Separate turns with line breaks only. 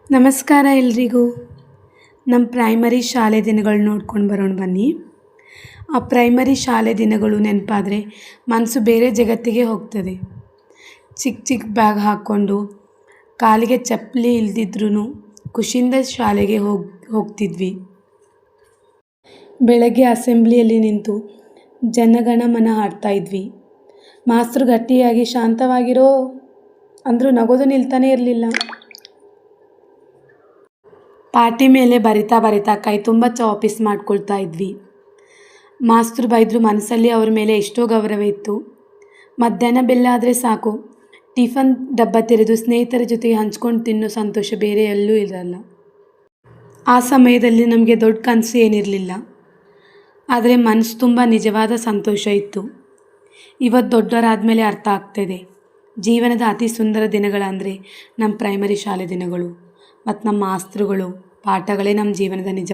ನಮಸ್ಕಾರ ಎಲ್ರಿಗೂ. ನಮ್ಮ ಪ್ರೈಮರಿ ಶಾಲೆ ದಿನಗಳು ನೋಡ್ಕೊಂಡು ಬರೋಣ ಬನ್ನಿ. ಆ ಪ್ರೈಮರಿ ಶಾಲೆ ದಿನಗಳು ನೆನಪಾದರೆ ಮನಸ್ಸು ಬೇರೆ ಜಗತ್ತಿಗೆ ಹೋಗ್ತದೆ. ಚಿಕ್ಕ ಚಿಕ್ಕ ಬ್ಯಾಗ್ ಹಾಕ್ಕೊಂಡು ಕಾಲಿಗೆ ಚಪ್ಪಲಿ ಇಲ್ದಿದ್ರೂ ಖುಷಿಯಿಂದ ಶಾಲೆಗೆ ಹೋಗ್ತಿದ್ವಿ. ಬೆಳಗ್ಗೆ ಅಸೆಂಬ್ಲಿಯಲ್ಲಿ ನಿಂತು ಜನಗಣಮನ ಹಾಡ್ತಾ ಇದ್ವಿ. ಮಾಸ್ತರು ಗಟ್ಟಿಯಾಗಿ ಶಾಂತವಾಗಿರೋ ಅಂದರೂ ನಗೋದು ನಿಲ್ತಾನೆ ಇರಲಿಲ್ಲ. ಪಾಟಿ ಮೇಲೆ ಬರಿತಾ ಕೈ ತುಂಬ ಚಾಪೀಸ್ ಮಾಡ್ಕೊಳ್ತಾ ಇದ್ವಿ. ಮಾಸ್ತರು ಬೈದರು, ಮನಸ್ಸಲ್ಲಿ ಅವ್ರ ಮೇಲೆ ಎಷ್ಟೋ ಗೌರವ ಇತ್ತು. ಮಧ್ಯಾಹ್ನ ಬೆಲ್ಲಾದರೆ ಸಾಕು, ಟಿಫನ್ ಡಬ್ಬ ತೆರೆದು ಸ್ನೇಹಿತರ ಜೊತೆಗೆ ಹಂಚ್ಕೊಂಡು ತಿನ್ನೋ ಸಂತೋಷ ಬೇರೆ ಎಲ್ಲೂ ಇರಲ್ಲ. ಆ ಸಮಯದಲ್ಲಿ ನಮಗೆ ದೊಡ್ಡ ಕನಸು ಏನಿರಲಿಲ್ಲ, ಆದರೆ ಮನಸ್ಸು ತುಂಬ ನಿಜವಾದ ಸಂತೋಷ ಇತ್ತು. ಇವತ್ತು ದೊಡ್ಡವರಾದಮೇಲೆ ಅರ್ಥ ಆಗ್ತಾಯಿದೆ, ಜೀವನದ ಅತಿ ಸುಂದರ ದಿನಗಳಂದರೆ ನಮ್ಮ ಪ್ರೈಮರಿ ಶಾಲೆ ದಿನಗಳು ಮತ್ತು ನಮ್ಮ ಮಾಸ್ತರುಗಳು ಪಾಠಗಳೇ ನಮ್ಮ ಜೀವನದ ನಿಜ